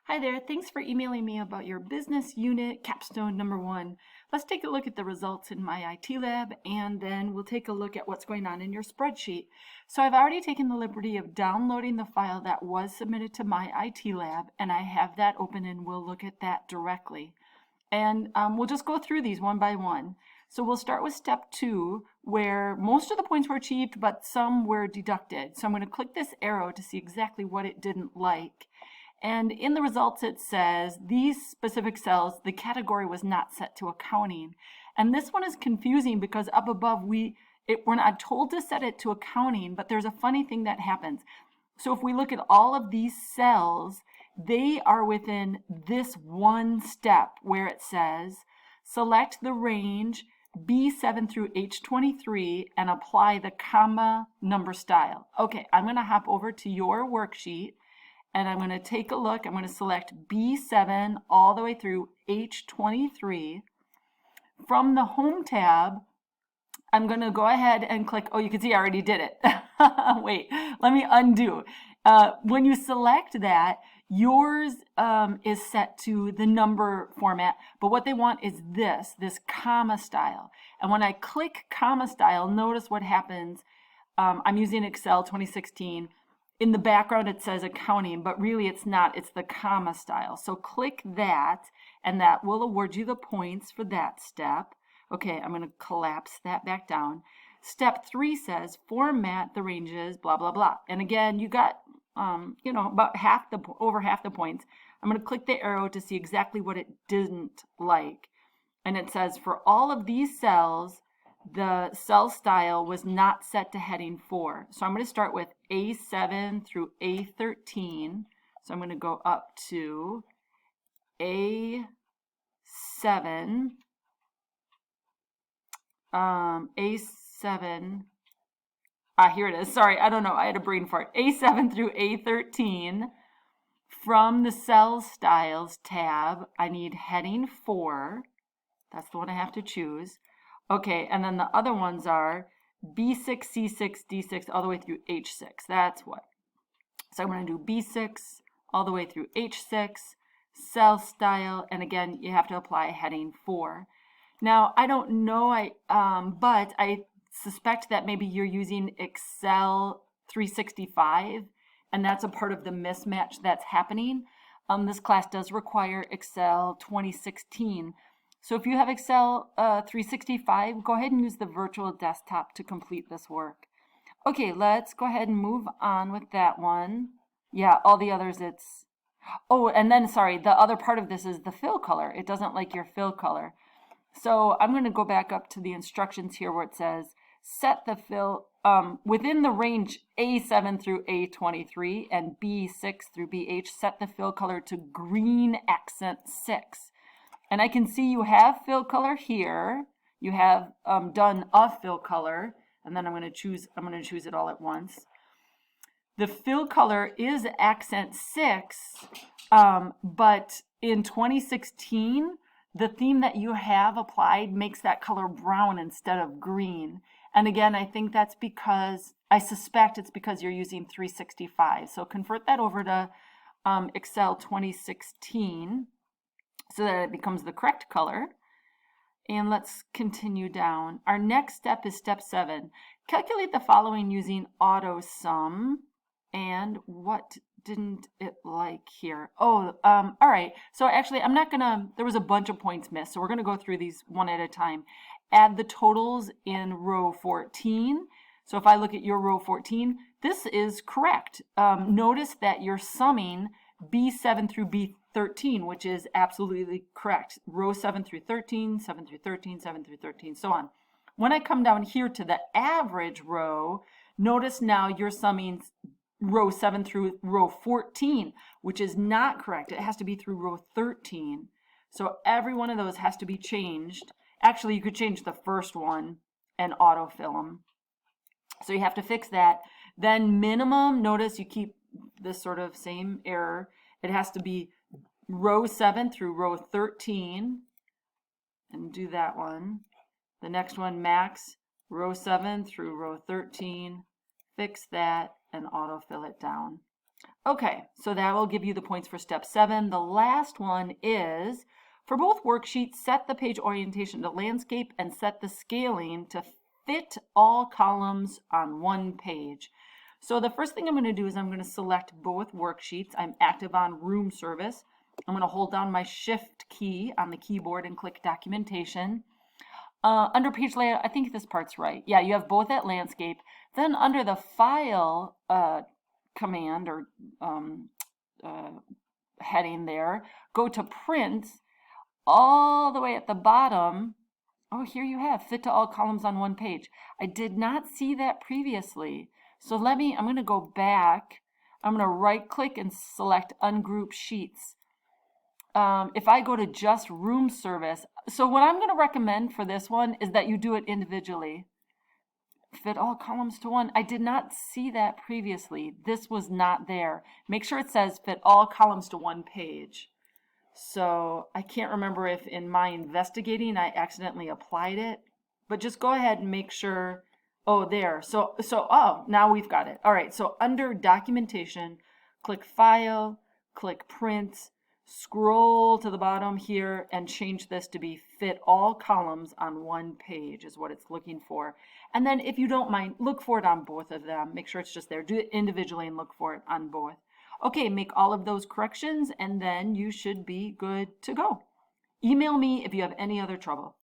Hi there, thanks for emailing me about your business unit capstone number 1. Let's take a look at the results in my IT lab and then we'll take a look at what's going on in your spreadsheet. So I've already taken the liberty of downloading the file that was submitted to my IT lab and I have that open and we'll look at that directly. And we'll just go through these one by one. So we'll start with step 2 where most of the points were achieved but some were deducted. So I'm going to click this arrow to see exactly what it didn't like. And in the results, it says these specific cells, the category was not set to accounting. And this one is confusing because up above, we're not told to set it to accounting, but there's a funny thing that happens. So if we look at all of these cells, they are within this one step where it says, select the range B7 through H23 and apply the comma number style. Okay, I'm going to hop over to your worksheet. And I'm going to take a look. I'm going to select B7 all the way through H23. From the Home tab, I'm going to go ahead and click. Oh, you can see I already did it. Wait, let me undo. When you select that, yours is set to the number format, but what they want is this comma style. And when I click comma style, notice what happens. I'm using Excel 2016. In the background it says accounting, but really it's not, it's the comma style. So click that and that will award you the points for that step. Okay, I'm going to collapse that back down. Step 3 says format the ranges, blah, blah, blah. And again, you got, about over half the points. I'm going to click the arrow to see exactly what it didn't like. And it says for all of these cells, the cell style was not set to heading 4. So I'm going to start with A7 through A13. So I'm going to go up to A7, A7, here it is. Sorry, I don't know. I had a brain fart. A7 through A13. From the cell styles tab, I need heading 4. That's the one I have to choose. Okay, and then the other ones are B6, C6, D6, all the way through H6. That's what. So I'm going to do B6 all the way through H6, cell style, and again, you have to apply heading 4. Now, I don't know, but I suspect that maybe you're using Excel 365, and that's a part of the mismatch that's happening. This class does require Excel 2016. So if you have Excel 365, go ahead and use the virtual desktop to complete this work. Okay, let's go ahead and move on with that one. Yeah, all the others it's... Oh, and then, sorry, the other part of this is the fill color. It doesn't like your fill color. So I'm going to go back up to the instructions here where it says set the fill within the range A7 through A23 and B6 through BH, set the fill color to green accent 6. And I can see you have fill color here. You have done a fill color, and then I'm going to choose it all at once. The fill color is accent 6, but in 2016, the theme that you have applied makes that color brown instead of green. And again, I think that's because, I suspect it's because you're using 365. So convert that over to Excel 2016. So that it becomes the correct color. And let's continue down. Our next step is step 7. Calculate the following using AutoSum. And what didn't it like here? Oh, all right. So actually, I'm not gonna, there was a bunch of points missed. So we're gonna go through these one at a time. Add the totals in row 14. So if I look at your row 14, this is correct. Notice that you're summing B7 through B13, which is absolutely correct. Row 7 through 13, 7 through 13, 7 through 13, so on. When I come down here to the average row, notice now you're summing row 7 through row 14, which is not correct. It has to be through row 13. So every one of those has to be changed. Actually, you could change the first one and autofill them. So you have to fix that. Then minimum, notice you keep this sort of same error. It has to be row 7 through row 13, and do that one. The next one, max, row 7 through row 13, fix that, and autofill it down. Okay, so that will give you the points for step 7. The last one is, for both worksheets, set the page orientation to landscape and set the scaling to fit all columns on one page. So the first thing I'm going to do is I'm going to select both worksheets. I'm active on room service. I'm going to hold down my shift key on the keyboard and click documentation. Under page layout, I think this part's right. Yeah, you have both at landscape. Then under the file command or heading there, go to print all the way at the bottom. Oh, here you have fit to all columns on one page. I did not see that previously. So I'm going to go back. I'm going to right click and select ungroup sheets. If I go to just room service, so what I'm going to recommend for this one is that you do it individually. Fit all columns to one. I did not see that previously. This was not there. Make sure it says fit all columns to one page. So I can't remember if in my investigating I accidentally applied it, but just go ahead and make sure. Oh, there. Oh, now we've got it. All right. So under documentation, click File, click Print, scroll to the bottom here and change this to be fit all columns on one page is what it's looking for. And then if you don't mind, look for it on both of them. Make sure it's just there. Do it individually and look for it on both. Okay, make all of those corrections and then you should be good to go. Email me if you have any other trouble.